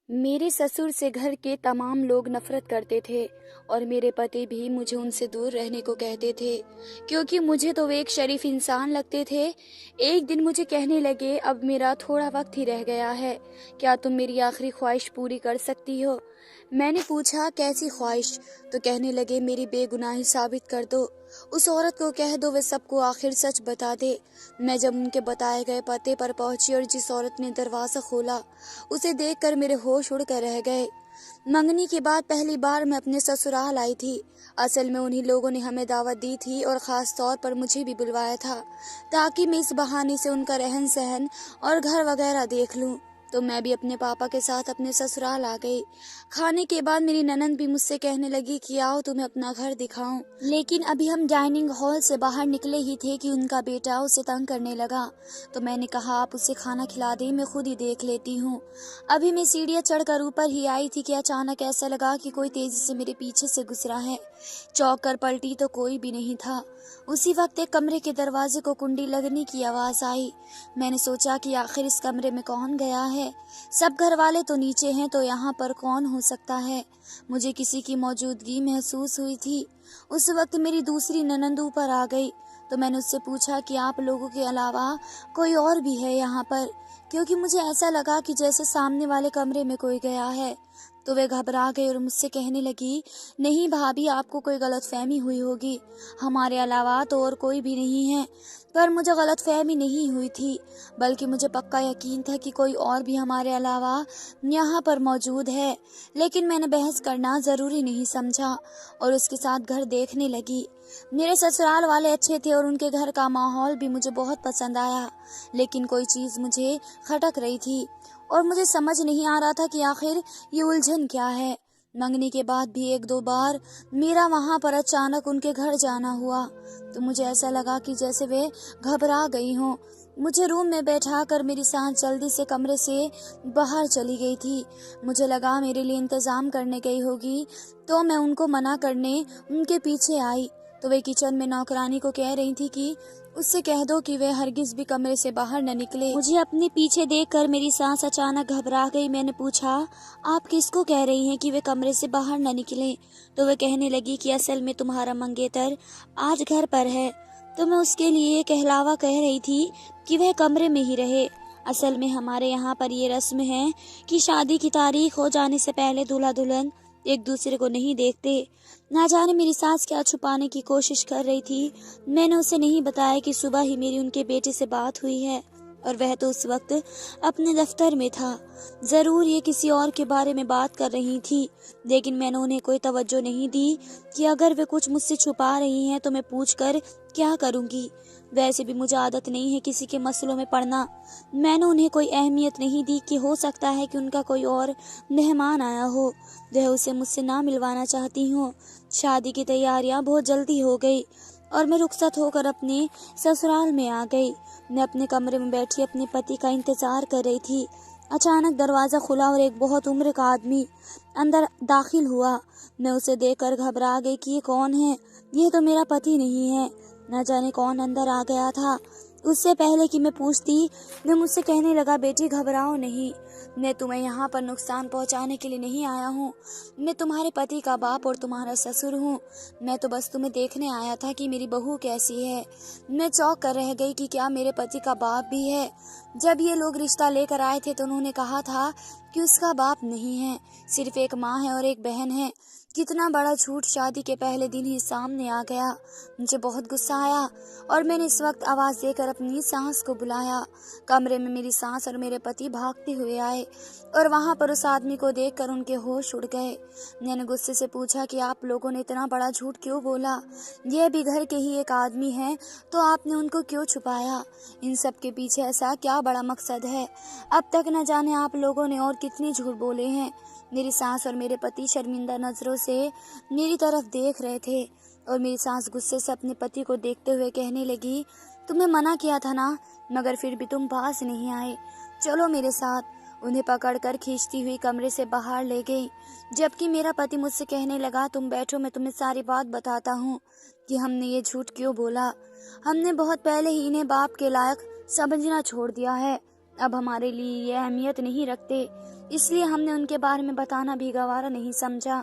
मेरे ससुर से घर के तमाम लोग नफरत करते थे और मेरे पति भी मुझे उनसे दूर रहने को कहते थे, क्योंकि मुझे तो वे एक शरीफ इंसान लगते थे। एक दिन मुझे कहने लगे, अब मेरा थोड़ा वक्त ही रह गया है, क्या तुम मेरी आखिरी ख्वाहिश पूरी कर सकती हो? मैंने पूछा, कैसी ख्वाहिश? तो कहने लगे, मेरी बेगुनाही साबित कर दो, उस औरत को कह दो वे सबको आखिर सच बता दे। मैं जब उनके बताए गए पते पर पहुंची और जिस औरत ने दरवाजा खोला उसे देखकर मेरे होश उड़ कर रह गए। मंगनी के बाद पहली बार मैं अपने ससुराल आई थी। असल में उन्हीं लोगों ने हमें दावत दी थी और खास तौर पर मुझे भी बुलवाया था, ताकि मैं इस बहाने से उनका रहन सहन और घर वगैरह देख लूं। तो मैं भी अपने पापा के साथ अपने ससुराल आ गई। खाने के बाद मेरी ननंद भी मुझसे कहने लगी कि आओ तुम्हें अपना घर दिखाऊं। लेकिन अभी हम डाइनिंग हॉल से बाहर निकले ही थे कि उनका बेटा उसे तंग करने लगा। तो मैंने कहा, आप उसे खाना खिला दें, मैं खुद ही देख लेती हूँ। अभी मैं सीढ़ियाँ चढ़कर ऊपर ही आई थी कि अचानक ऐसा लगा कि कोई तेजी से मेरे पीछे से गुजरा है। चौंक कर पलटी तो कोई भी नहीं था। उसी वक्त एक कमरे के दरवाजे को कुंडी लगने की आवाज आई। मैंने सोचा कि आखिर इस कमरे में कौन गया है। सब घर वाले तो नीचे हैं, तो यहाँ पर कौन हो सकता है? मुझे किसी की मौजूदगी महसूस हुई थी। उस वक्त मेरी दूसरी ननंद ऊपर आ गई। तो मैंने उससे पूछा कि आप लोगों के अलावा कोई और भी है यहाँ पर, क्योंकि मुझे ऐसा लगा कि जैसे सामने वाले कमरे में कोई गया है। तो वे घबरा गई और मुझसे कहने लगी, नहीं भाभी, आपको कोई गलतफहमी हुई होगी, हमारे अलावा तो और कोई भी नहीं है। पर मुझे गलतफहमी नहीं हुई थी, बल्कि मुझे पक्का यकीन था कि कोई और भी हमारे अलावा यहाँ पर मौजूद है। लेकिन मैंने बहस करना ज़रूरी नहीं समझा और उसके साथ घर देखने लगी। मेरे ससुराल वाले अच्छे थे और उनके घर का माहौल भी मुझे बहुत पसंद आया, लेकिन कोई चीज़ मुझे खटक रही थी और मुझे समझ नहीं आ रहा था कि आखिर ये उलझन क्या है। मंगनी के बाद भी एक दो बार मेरा वहां पर अचानक उनके घर जाना हुआ, तो मुझे ऐसा लगा कि जैसे वे घबरा गई हों। मुझे रूम में बैठाकर मेरी सास जल्दी से कमरे से बाहर चली गई थी। मुझे लगा मेरे लिए इंतजाम करने गई होगी, तो मैं उनको मना करने उनके पीछे आई। तो वे किचन में नौकरानी को कह रही थी कि उससे कह दो कि वे हरगिज भी कमरे से बाहर न निकले। मुझे अपने पीछे देखकर मेरी सांस अचानक घबरा गई। मैंने पूछा, आप किसको कह रही हैं कि वे कमरे से बाहर न निकले? तो वे कहने लगी कि असल में तुम्हारा मंगेतर आज घर पर है, तो मैं उसके लिए कहलावा कह रही थी कि वह कमरे में ही रहे। असल में हमारे यहाँ पर ये रस्म है कि शादी की तारीख हो जाने से पहले दूल्हा दुल्हन एक दूसरे को नहीं देखते। ना जाने मेरी सास क्या छुपाने की कोशिश कर रही थी। मैंने उसे नहीं बताया कि सुबह ही मेरी उनके बेटे से बात हुई है और वह तो उस वक्त अपने दफ्तर में था। जरूर ये किसी और के बारे में बात कर रही थी, लेकिन मैंने उन्हें कोई तवज्जो नहीं दी कि अगर वे कुछ मुझसे छुपा रही हैं तो मैं पूछकर क्या करूंगी। वैसे भी मुझे आदत नहीं है किसी के मसलों में पड़ना। मैंने उन्हें कोई अहमियत नहीं दी कि हो सकता है कि उनका कोई और मेहमान आया हो, वह उसे मुझसे ना मिलवाना चाहती हो। शादी की तैयारियां बहुत जल्दी हो गई और मैं रुखसत होकर अपने ससुराल में आ गई। मैं अपने कमरे में बैठी अपने पति का इंतजार कर रही थी। अचानक दरवाजा खुला और एक बहुत उम्र का आदमी अंदर दाखिल हुआ। मैं उसे देखकर घबरा गई कि ये कौन है। ये तो मेरा पति नहीं है। न जाने कौन अंदर आ गया था। उससे पहले कि मैं पूछती, मैं मुझसे कहने लगा, बेटी घबराओ नहीं, मैं तुम्हें यहाँ पर नुकसान पहुँचाने के लिए नहीं आया हूँ। मैं तुम्हारे पति का बाप और तुम्हारा ससुर हूँ। मैं तो बस तुम्हें देखने आया था कि मेरी बहू कैसी है। मैं चौंक कर रह गई कि क्या मेरे पति का बाप भी है। जब ये लोग रिश्ता लेकर आए थे तो उन्होंने कहा था कि उसका बाप नहीं है, सिर्फ एक माँ है और एक बहन है। कितना बड़ा झूठ शादी के पहले दिन ही सामने आ गया। मुझे बहुत गुस्सा आया और मैंने इस वक्त आवाज देकर अपनी सास को बुलाया। कमरे में मेरी सास और मेरे पति भागते हुए आए और वहां पर उस आदमी को देखकर उनके होश उड़ गए। मैंने गुस्से से पूछा कि आप लोगों ने इतना बड़ा झूठ क्यों बोला? यह भी घर के ही एक आदमी है, तो आपने उनको क्यों छुपाया? इन सब के पीछे ऐसा क्या बड़ा मकसद है? अब तक न जाने आप लोगों ने और कितने झूठ बोले हैं। मेरी सास और मेरे पति शर्मिंदा नजरों से मेरी तरफ देख रहे थे और मेरी सास गुस्से से अपने पति को देखते हुए कहने लगी, तुम्हें मना किया था ना, मगर फिर भी तुम पास नहीं आए। चलो मेरे साथ। उन्हें पकड़कर खींचती हुई कमरे से बाहर ले गई, जबकि मेरा पति मुझसे कहने लगा, तुम बैठो, मैं तुम्हें सारी बात बताता हूँ कि हमने ये झूठ क्यों बोला। हमने बहुत पहले ही इन्हें बाप के लायक समझना छोड़ दिया है। अब हमारे लिए ये अहमियत नहीं रखते। इसलिए हमने उनके बारे में बताना भी गवारा नहीं समझा।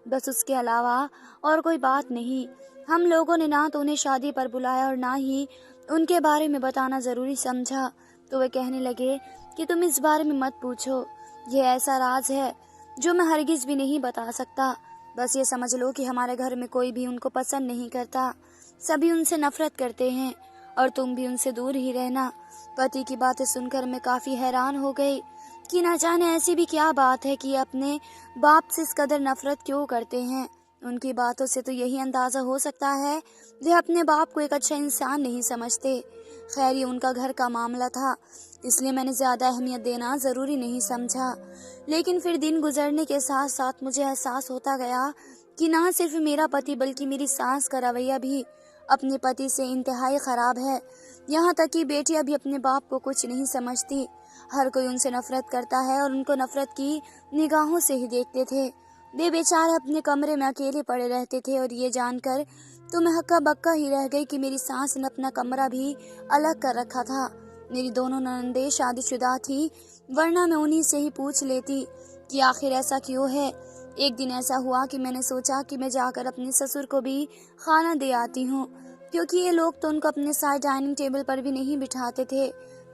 बस उसके अलावा और कोई बात नहीं। हम लोगों ने ना तो उन्हें शादी पर बुलाया और ना ही उनके बारे में बताना ज़रूरी समझा। तो वे कहने लगे कि तुम इस बारे में मत पूछो, ये ऐसा राज है जो मैं हरगिज़ भी नहीं बता सकता। बस ये समझ लो कि हमारे घर में कोई भी उनको पसंद नहीं करता, सभी उनसे नफरत करते हैं और तुम भी उनसे दूर ही रहना। पति की बातें सुनकर मैं काफ़ी हैरान हो गई कि न जाने ऐसी भी क्या बात है कि अपने बाप से इस कदर नफरत क्यों करते हैं। उनकी बातों से तो यही अंदाज़ा हो सकता है वे अपने बाप को एक अच्छा इंसान नहीं समझते। खैर ये उनका घर का मामला था, इसलिए मैंने ज़्यादा अहमियत देना ज़रूरी नहीं समझा। लेकिन फिर दिन गुजरने के साथ साथ मुझे एहसास होता गया कि ना सिर्फ मेरा पति बल्कि मेरी सास का रवैया भी अपने पति से इंतहाई ख़राब है। यहाँ तक कि बेटियाँ भी अपने बाप को कुछ नहीं समझती। हर कोई उनसे नफरत करता है और उनको नफरत की निगाहों से ही देखते थे। वे बेचारे अपने कमरे में अकेले पड़े रहते थे और ये जानकर तो मैं हक्का बक्का ही रह गई कि मेरी सास ने अपना कमरा भी अलग कर रखा था। मेरी दोनों ननंदें शादीशुदा थी, वरना मैं उन्हीं से ही पूछ लेती कि आखिर ऐसा क्यों है। एक दिन ऐसा हुआ कि मैंने सोचा कि मैं जाकर अपने ससुर को भी खाना दे आती हूँ, क्योंकि ये लोग तो उनको अपने साथ डाइनिंग टेबल पर भी नहीं बिठाते थे।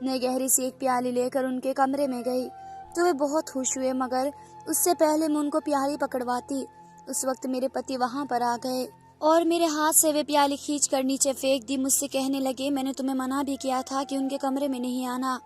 मैं गहरी सी एक प्याली लेकर उनके कमरे में गई तो वे बहुत खुश हुए, मगर उससे पहले मैं उनको प्याली पकड़वाती उस वक्त मेरे पति वहाँ पर आ गए और मेरे हाथ से वे प्याली खींच कर नीचे फेंक दी। मुझसे कहने लगे, मैंने तुम्हें मना भी किया था कि उनके कमरे में नहीं आना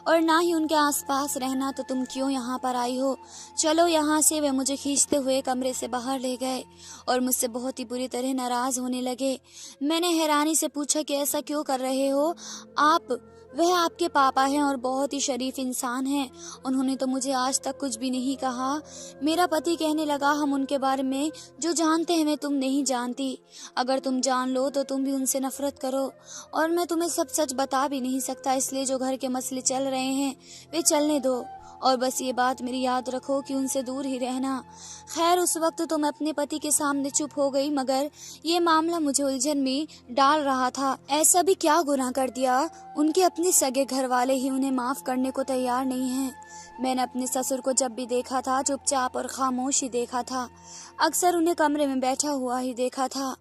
और ना ही उनके आसपास रहना, तो तुम क्यों यहाँ पर आई हो, चलो यहाँ से। वे मुझे खींचते हुए कमरे से बाहर ले गए और मुझसे बहुत ही बुरी तरह नाराज होने लगे। मैंने हैरानी से पूछा कि ऐसा क्यों कर रहे हो आप? वह आपके पापा हैं और बहुत ही शरीफ इंसान हैं, उन्होंने तो मुझे आज तक कुछ भी नहीं कहा। मेरा पति कहने लगा, हम उनके बारे में जो जानते हैं वे तुम नहीं जानती, अगर तुम जान लो तो तुम भी उनसे नफरत करो और मैं तुम्हें सब सच बता भी नहीं सकता, इसलिए जो घर के मसले चल रहे हैं वे चलने दो और बस ये बात मेरी याद रखो कि उनसे दूर ही रहना। खैर उस वक्त तो मैं अपने पति के सामने चुप हो गई, मगर ये मामला मुझे उलझन में डाल रहा था। ऐसा भी क्या गुनाह कर दिया, उनके अपने सगे घर वाले ही उन्हें माफ करने को तैयार नहीं हैं। मैंने अपने ससुर को जब भी देखा था चुपचाप और खामोश ही देखा था, अक्सर उन्हें कमरे में बैठा हुआ ही देखा था।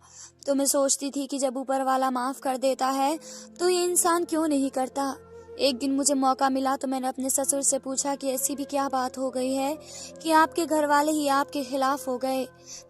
तो मैं सोचती थी कि जब ऊपर वाला माफ कर देता है तो ये इंसान क्यों नहीं करता। एक दिन मुझे मौका मिला तो मैंने अपने ससुर से पूछा कि ऐसी भी क्या बात हो गई है कि आपके घर वाले ही आपके खिलाफ हो गए।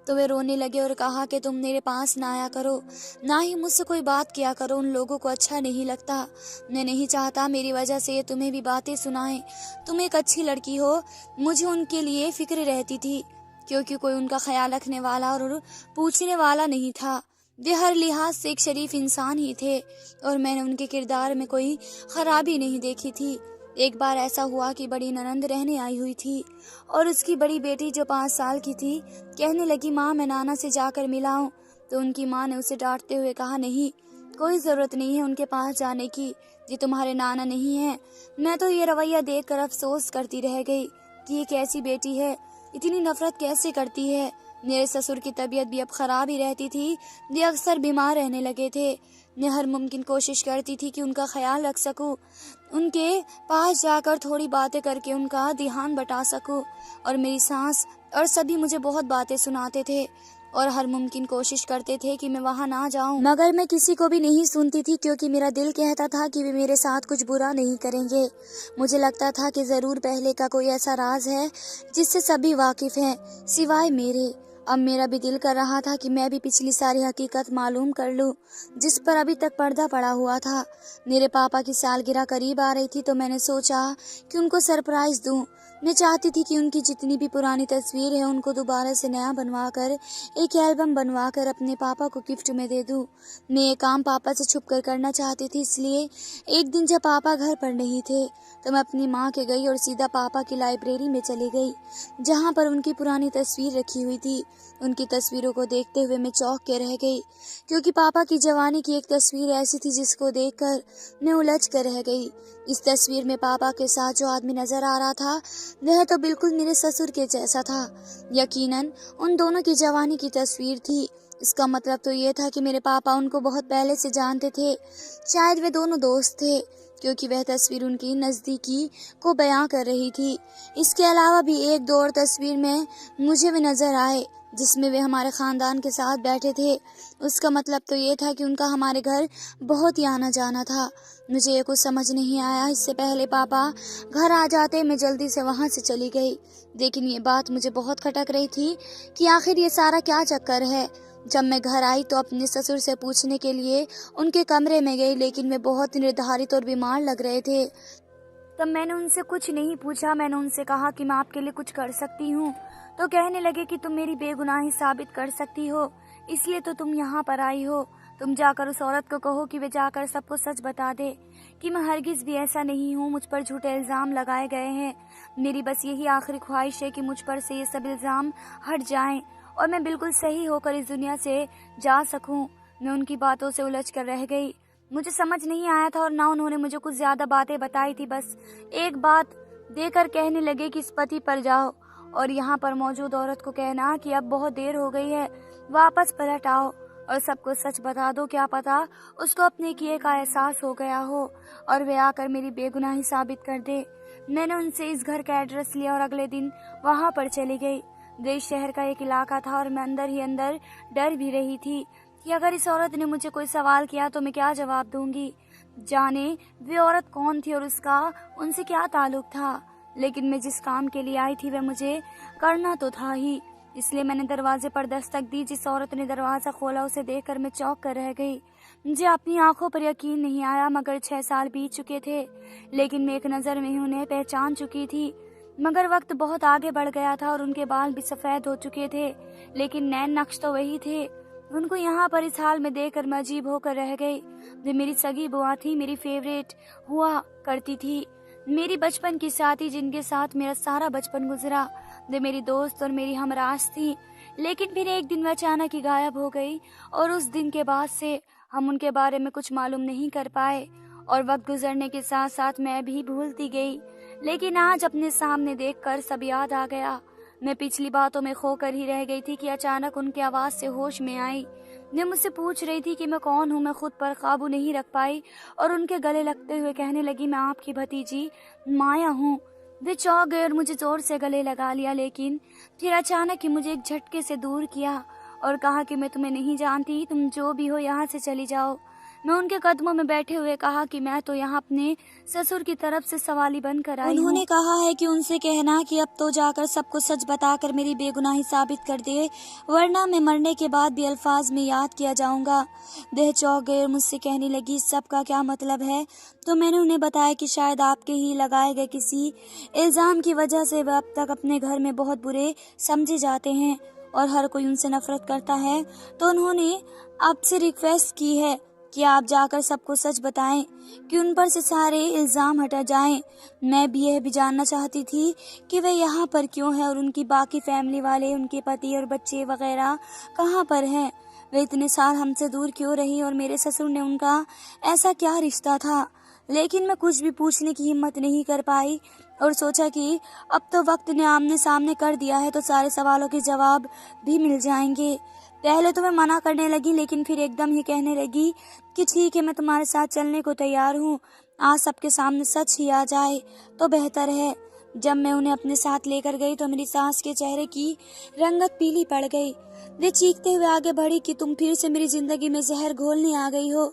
तो वे रोने लगे और कहा कि तुम मेरे पास ना आया करो, ना ही मुझसे कोई बात किया करो, उन लोगों को अच्छा नहीं लगता। मैं नहीं चाहता मेरी वजह से ये तुम्हें भी बातें सुनाएं। तुम एक अच्छी लड़की हो, मुझे उनके लिए फिक्र रहती थी, क्योंकि कोई उनका ख्याल रखने वाला और पूछने वाला नहीं था। वे हर लिहाज से एक शरीफ इंसान ही थे और मैंने उनके किरदार में कोई खराबी नहीं देखी थी। एक बार ऐसा हुआ कि बड़ी ननंद रहने आई हुई थी और उसकी बड़ी बेटी जो 5 साल की थी कहने लगी, माँ मैं नाना से जाकर मिलाऊं। तो उनकी माँ ने उसे डांटते हुए कहा, नहीं, कोई ज़रूरत नहीं है उनके पास जाने की, ये तुम्हारे नाना नहीं है। मैं तो ये रवैया देखकर अफसोस करती रह गई कि ये कैसी बेटी है, इतनी नफरत कैसे करती है। मेरे ससुर की तबीयत भी अब खराब ही रहती थी, वे अक्सर बीमार रहने लगे थे। मैं हर मुमकिन कोशिश करती थी कि उनका ख्याल रख सकूं, उनके पास जाकर थोड़ी बातें करके उनका ध्यान बटा सकूं। और मेरी सास और सभी मुझे बहुत बातें सुनाते थे और हर मुमकिन कोशिश करते थे कि मैं वहां ना जाऊं, मगर मैं किसी को भी नहीं सुनती थी, क्योंकि मेरा दिल कहता था कि वे मेरे साथ कुछ बुरा नहीं करेंगे। मुझे लगता था कि जरूर पहले का कोई ऐसा राज है जिससे सभी वाकिफ हैं सिवाय मेरे। अब मेरा भी दिल कर रहा था कि मैं भी पिछली सारी हकीकत मालूम कर लूं, जिस पर अभी तक पर्दा पड़ा हुआ था। मेरे पापा की सालगिरह करीब आ रही थी तो मैंने सोचा कि उनको सरप्राइज दूं। मैं चाहती थी कि उनकी जितनी भी पुरानी तस्वीर है उनको दोबारा से नया बनवाकर एक एल्बम बनवाकर अपने पापा को गिफ्ट में दे दूं। मैं ये काम पापा से छुप कर करना चाहती थी, इसलिए एक दिन जब पापा घर पर नहीं थे तो मैं अपनी माँ के गई और सीधा पापा की लाइब्रेरी में चली गई, जहाँ पर उनकी पुरानी तस्वीर रखी हुई थी। उनकी तस्वीरों को देखते हुए मैं चौंक के रह गई, क्योंकि पापा की जवानी की एक तस्वीर ऐसी थी जिसको देखकर मैं उलझ कर रह गई। इस तस्वीर में पापा के साथ जो आदमी नजर आ रहा था वह तो बिल्कुल मेरे ससुर के जैसा था। यकीनन उन दोनों की जवानी की तस्वीर थी। इसका मतलब तो ये था कि मेरे पापा उनको बहुत पहले से जानते थे, शायद वे दोनों दोस्त थे। क्योंकि वह तस्वीर उनकी नज़दीकी को बयां कर रही थी। इसके अलावा भी एक दो और तस्वीर में मुझे भी नज़र आए जिसमें वे हमारे ख़ानदान के साथ बैठे थे। उसका मतलब तो ये था कि उनका हमारे घर बहुत ही आना जाना था। मुझे ये कुछ समझ नहीं आया। इससे पहले पापा घर आ जाते मैं जल्दी से वहाँ से चली गई। लेकिन ये बात मुझे बहुत खटक रही थी कि आखिर ये सारा क्या चक्कर है। जब मैं घर आई तो अपने ससुर से पूछने के लिए उनके कमरे में गई, लेकिन वे बहुत निर्धारित और बीमार लग रहे थे। तब मैंने उनसे कुछ नहीं पूछा। मैंने उनसे कहा कि मैं आपके लिए कुछ कर सकती हूँ, तो कहने लगे कि तुम मेरी बेगुनाही साबित कर सकती हो, इसलिए तो तुम यहाँ पर आई हो। तुम जाकर उस औरत को कहो कि वे जाकर सबको सच बता दे कि मैं हरगिज भी ऐसा नहीं हूँ। मुझ पर झूठे इल्ज़ाम लगाए गए हैं। मेरी बस यही आखिरी ख्वाहिश है कि मुझ पर से ये सब इल्ज़ाम हट जाएं और मैं बिल्कुल सही होकर इस दुनिया से जा सकूं। मैं उनकी बातों से उलझ कर रह गई। मुझे समझ नहीं आया था और ना उन्होंने मुझे कुछ ज़्यादा बातें बताई थी। बस एक बात देकर कहने लगे कि इस पति पर जाओ और यहाँ पर मौजूद औरत को कहना कि अब बहुत देर हो गई है, वापस पलट आओ और सबको सच बता दो। क्या पता उसको अपने किए का एहसास हो गया हो और वे आकर मेरी बेगुनाही साबित कर दे। मैंने उनसे इस घर का एड्रेस लिया और अगले दिन वहाँ पर चली गई। देश शहर का एक इलाका था और मैं अंदर ही अंदर डर भी रही थी कि अगर इस औरत ने मुझे कोई सवाल किया तो मैं क्या जवाब दूंगी। जाने वे औरत कौन थी और उसका उनसे क्या ताल्लुक था। लेकिन मैं जिस काम के लिए आई थी वह मुझे करना तो था ही, इसलिए मैंने दरवाजे पर दस्तक दी। जिस औरत ने दरवाजा खोला उसे देखकर मैं चौंक कर रह गई। मुझे अपनी आंखों पर यकीन नहीं आया। मगर 6 साल बीत चुके थे, लेकिन मैं एक नज़र में ही उन्हें पहचान चुकी थी। मगर वक्त बहुत आगे बढ़ गया था और उनके बाल भी सफ़ेद हो चुके थे, लेकिन नैन नक्श तो वही थे। उनको यहाँ पर इस हाल में देखकर मैं अजीब होकर रह गई। वे मेरी सगी बुआ थी, मेरी फेवरेट हुआ करती थी, मेरी बचपन की साथी जिनके साथ मेरा सारा बचपन गुजरा। वे मेरी दोस्त और मेरी हमराज थी। लेकिन फिर एक दिन वह अचानक ही गायब हो गई और उस दिन के बाद से हम उनके बारे में कुछ मालूम नहीं कर पाए और वक्त गुजरने के साथ साथ मैं भी भूलती गई। लेकिन आज अपने सामने देखकर सब याद आ गया। मैं पिछली बातों में खोकर ही रह गई थी कि अचानक उनकी आवाज़ से होश में आई। वे मुझसे पूछ रही थी कि मैं कौन हूँ। मैं खुद पर काबू नहीं रख पाई और उनके गले लगते हुए कहने लगी, मैं आपकी भतीजी माया हूँ। वे चौंक गए और मुझे जोर से गले लगा लिया, लेकिन फिर अचानक ही मुझे एक झटके से दूर किया और कहा कि मैं तुम्हें नहीं जानती, तुम जो भी हो यहाँ से चली जाओ। मैं उनके कदमों में बैठे हुए कहा कि मैं तो यहाँ अपने ससुर की तरफ से सवाली बनकर आई हूँ। उन्होंने कहा है कि उनसे कहना कि अब तो जाकर सबको सच बताकर मेरी बेगुनाही साबित कर दे, वरना मैं मरने के बाद भी अल्फाज में याद किया जाऊंगा। देह चौंक गए और मुझसे कहने लगी, इस सब का क्या मतलब है। तो मैंने उन्हें बताया कि शायद आपके ही लगाए गए किसी इल्ज़ाम की वजह से वह अब तक अपने घर में बहुत बुरे समझे जाते हैं और हर कोई उनसे नफरत करता है। तो उन्होंने आपसे रिक्वेस्ट की है कि आप जाकर सबको सच बताएं कि उन पर से सारे इल्ज़ाम हटा जाएं। मैं भी यह भी जानना चाहती थी कि वे यहाँ पर क्यों है और उनकी बाकी फैमिली वाले, उनके पति और बच्चे वगैरह कहाँ पर हैं। वे इतने साल हमसे दूर क्यों रही और मेरे ससुर ने उनका ऐसा क्या रिश्ता था। लेकिन मैं कुछ भी पूछने की हिम्मत नहीं कर पाई और सोचा कि अब तो वक्त ने आमने सामने कर दिया है तो सारे सवालों के जवाब भी मिल जाएंगे। पहले तो मैं मना करने लगी, लेकिन फिर एकदम ही कहने लगी कि ठीक है, मैं तुम्हारे साथ चलने को तैयार हूँ। आज सबके सामने सच ही आ जाए तो बेहतर है। जब मैं उन्हें अपने साथ लेकर गई तो मेरी सास के चेहरे की रंगत पीली पड़ गई। वे चीखते हुए आगे बढ़ी कि तुम फिर से मेरी जिंदगी में जहर घोलने आ गई हो।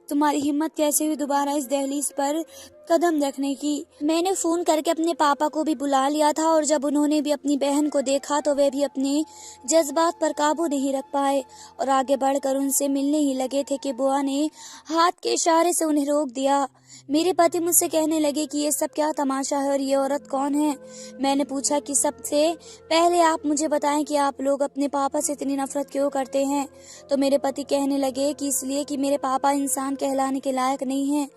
तुम्हारी हिम्मत कैसे हुई दोबारा इस दहलीज पर कदम रखने की। मैंने फोन करके अपने पापा को भी बुला लिया था और जब उन्होंने भी अपनी बहन को देखा तो वे भी अपने जज्बात पर काबू नहीं रख पाए और आगे बढ़कर उनसे मिलने ही लगे थे कि बुआ ने हाथ के इशारे से उन्हें रोक दिया। मेरे पति मुझसे कहने लगे कि ये सब क्या तमाशा है और ये औरत कौन है। मैंने पूछा कि सबसे पहले आप मुझे बताएं कि आप लोग अपने पापा से इतनी नफरत क्यों करते हैं। तो मेरे पति कहने लगे कि इसलिए कि मेरे पापा इंसान कहलाने के लायक नहीं हैं।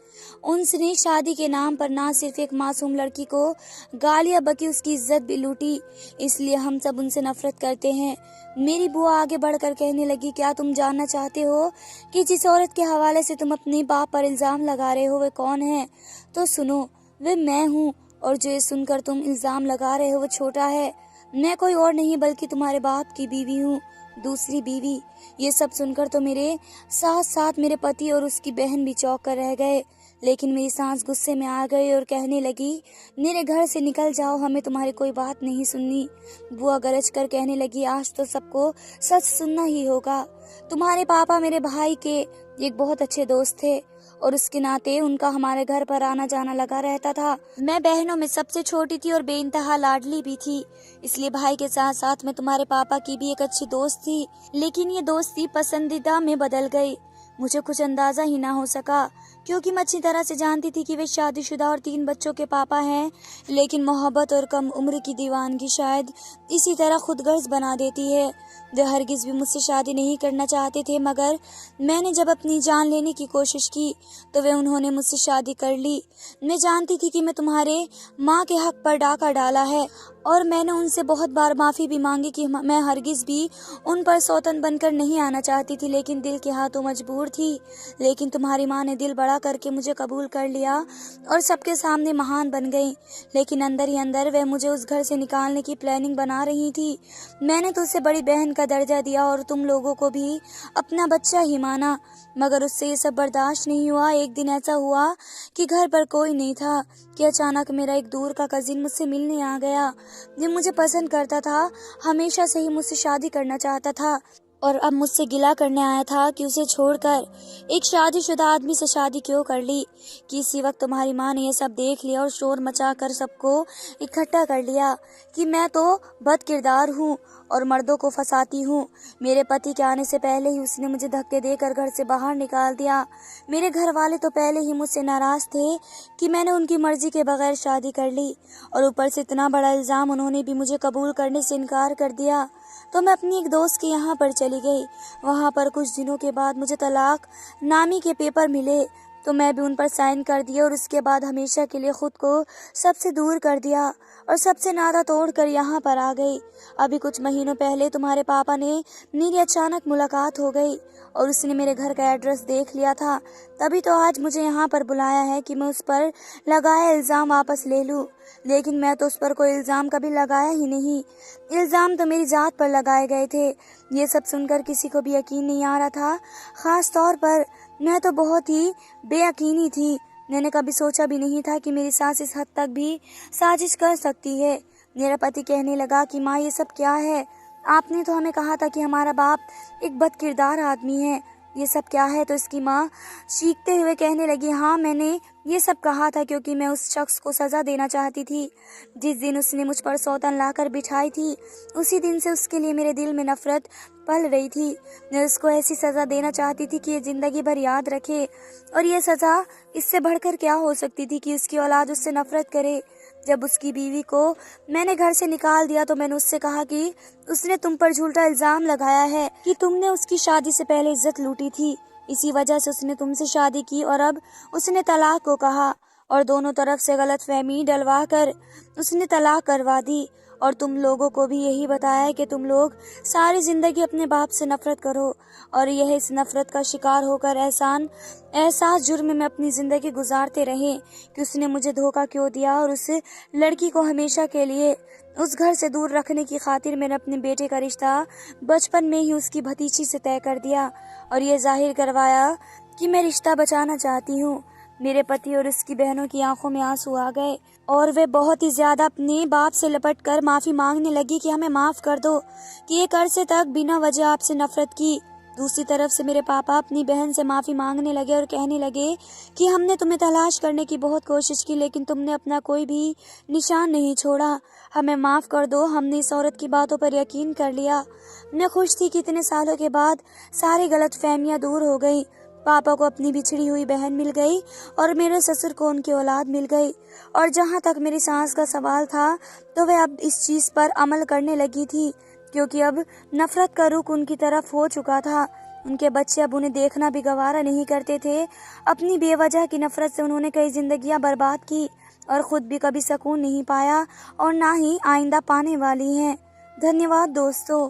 उनसे शादी के नाम पर ना सिर्फ एक मासूम लड़की को गालियां बकी, उसकी इज्जत भी लूटी, इसलिए हम सब उनसे नफरत करते हैं। मेरी बुआ आगे बढ़कर कहने लगी, क्या तुम जानना चाहते हो कि जिस औरत के हवाले से तुम अपने बाप पर इल्जाम लगा रहे हो वे कौन है। तो सुनो, वे मैं हूँ और जो ये सुनकर तुम इल्जाम लगा रहे हो वो छोटा है। मैं कोई और नहीं बल्कि तुम्हारे बाप की बीवी हूँ, दूसरी बीवी। ये सब सुनकर तो मेरे साथ साथ मेरे पति और उसकी बहन भी चौंक कर रह गए। लेकिन मेरी सास गुस्से में आ गई और कहने लगी, मेरे घर से निकल जाओ, हमें तुम्हारी कोई बात नहीं सुननी। बुआ गरज कर कहने लगी, आज तो सबको सच सुनना ही होगा। तुम्हारे पापा मेरे भाई के एक बहुत अच्छे दोस्त थे और उसके नाते उनका हमारे घर पर आना जाना लगा रहता था। मैं बहनों में सबसे छोटी थी और बेइंतहा लाडली भी थी, इसलिए भाई के साथ साथ में तुम्हारे पापा की भी एक अच्छी दोस्त थी। लेकिन ये दोस्ती पसंदीदा में बदल गई। मुझे कुछ अंदाजा ही ना हो सका, क्योंकि मैं अच्छी तरह से जानती थी कि वे शादीशुदा और 3 बच्चों के पापा हैं। लेकिन मोहब्बत और कम उम्र की दीवानगी शायद इसी तरह खुदगर्ज बना देती है। वे हरगिज भी मुझसे शादी नहीं करना चाहते थे, मगर मैंने जब अपनी जान लेने की कोशिश की तो वे उन्होंने मुझसे शादी कर ली। मैं जानती थी कि मैं तुम्हारे माँ के हक पर डाका डाला है और मैंने उनसे बहुत बार माफ़ी भी मांगी कि मैं हरगिज भी उन पर सौतन बनकर नहीं आना चाहती थी, लेकिन दिल के हाथों मजबूर थी। लेकिन तुम्हारी माँ ने दिल बड़ा करके मुझे कबूल कर लिया और सबके सामने महान बन गई। लेकिन अंदर ही अंदर वह मुझे उस घर से निकालने की प्लानिंग बना रही थी। मैंने तो उसे बड़ी बहन का दर्जा दिया और तुम लोगों को भी अपना बच्चा ही माना, मगर उससे ये सब बर्दाश्त नहीं हुआ। एक दिन ऐसा हुआ कि घर पर कोई नहीं था कि अचानक मेरा एक दूर का कजिन मुझसे मिलने आ गया। ये मुझे पसंद करता था, हमेशा से ही मुझसे शादी करना चाहता था और अब मुझसे गिला करने आया था कि उसे छोड़कर एक शादीशुदा आदमी से शादी क्यों कर ली। कि इसी वक्त तुम्हारी माँ ने यह सब देख लिया और शोर मचाकर सबको इकट्ठा कर लिया कि मैं तो बदकिरदार हूँ और मर्दों को फंसाती हूँ। मेरे पति के आने से पहले ही उसने मुझे धक्के देकर घर से बाहर निकाल दिया। मेरे घर वाले तो पहले ही मुझसे नाराज थे कि मैंने उनकी मर्जी के बगैर शादी कर ली और ऊपर से इतना बड़ा इल्ज़ाम उन्होंने भी मुझे कबूल करने से इनकार कर दिया। तो मैं अपनी एक दोस्त के यहाँ पर चली गई। वहाँ पर कुछ दिनों के बाद मुझे तलाक नामी के पेपर मिले तो मैं भी उन पर साइन कर दिया और उसके बाद हमेशा के लिए खुद को सबसे दूर कर दिया और सबसे नाता तोड़कर यहाँ पर आ गई। अभी कुछ महीनों पहले तुम्हारे पापा ने मेरी अचानक मुलाकात हो गई और उसने मेरे घर का एड्रेस देख लिया था। तभी तो आज मुझे यहाँ पर बुलाया है कि मैं उस पर लगाया इल्ज़ाम वापस ले लूँ। लेकिन मैं तो उस पर कोई इल्ज़ाम कभी लगाया ही नहीं। इल्ज़ाम तो मेरी जात पर लगाए गए थे। ये सब सुनकर किसी को भी यकीन नहीं आ रहा था, ख़ास तौर पर मैं तो बहुत ही बेयकीनी थी। मैंने कभी सोचा भी नहीं था कि मेरी सास इस हद तक भी साजिश कर सकती है। मेरा पति कहने लगा कि माँ, ये सब क्या है? आपने तो हमें कहा था कि हमारा बाप एक बदकिरदार आदमी है, ये सब क्या है? तो इसकी माँ चीखते हुए कहने लगी, हाँ, मैंने ये सब कहा था क्योंकि मैं उस शख्स को सज़ा देना चाहती थी। जिस दिन उसने मुझ पर सौतन लाकर बिठाई थी, उसी दिन से उसके लिए मेरे दिल में नफरत पल रही थी। मैं उसको ऐसी सज़ा देना चाहती थी कि ये ज़िंदगी भर याद रखे, और ये सज़ा इससे बढ़कर क्या हो सकती थी कि उसकी औलाद उससे नफरत करे। जब उसकी बीवी को मैंने घर से निकाल दिया तो मैंने उससे कहा कि उसने तुम पर झूठा इल्ज़ाम लगाया है कि तुमने उसकी शादी से पहले इज्जत लूटी थी, इसी वजह से उसने तुमसे शादी की और अब उसने तलाक को कहा और दोनों तरफ से गलतफहमी डलवा कर उसने तलाक करवा दी। और तुम लोगों को भी यही बताया है कि तुम लोग सारी जिंदगी अपने बाप से नफरत करो और यह इस नफरत का शिकार होकर एहसास जुर्म में अपनी जिंदगी गुजारते रहे कि उसने मुझे धोखा क्यों दिया। और उस लड़की को हमेशा के लिए उस घर से दूर रखने की खातिर मैंने अपने बेटे का रिश्ता बचपन में ही उसकी भतीजी से तय कर दिया और ये जाहिर करवाया कि मैं रिश्ता बचाना चाहती हूँ। मेरे पति और उसकी बहनों की आंखों में आंसू आ गए और वे बहुत ही ज्यादा अपने बाप से लपटकर माफी मांगने लगी कि हमें माफ कर दो कि एक अरसे तक बिना वजह आपसे नफरत की। दूसरी तरफ से मेरे पापा अपनी बहन से माफी मांगने लगे और कहने लगे कि हमने तुम्हें तलाश करने की बहुत कोशिश की, लेकिन तुमने अपना कोई भी निशान नहीं छोड़ा। हमें माफ कर दो, हमने इस औरत की बातों पर यकीन कर लिया। मैं खुश थी कि इतने सालों के बाद सारी गलतफहमियां दूर हो गई। पापा को अपनी बिछड़ी हुई बहन मिल गई और मेरे ससुर को उनकी औलाद मिल गई। और जहाँ तक मेरी सास का सवाल था तो वह अब इस चीज़ पर अमल करने लगी थी, क्योंकि अब नफरत का रुख उनकी तरफ हो चुका था। उनके बच्चे अब उन्हें देखना भी गवारा नहीं करते थे। अपनी बेवजह की नफरत से उन्होंने कई जिंदगियां बर्बाद की और खुद भी कभी सुकून नहीं पाया और ना ही आइंदा पाने वाली हैं। धन्यवाद दोस्तों।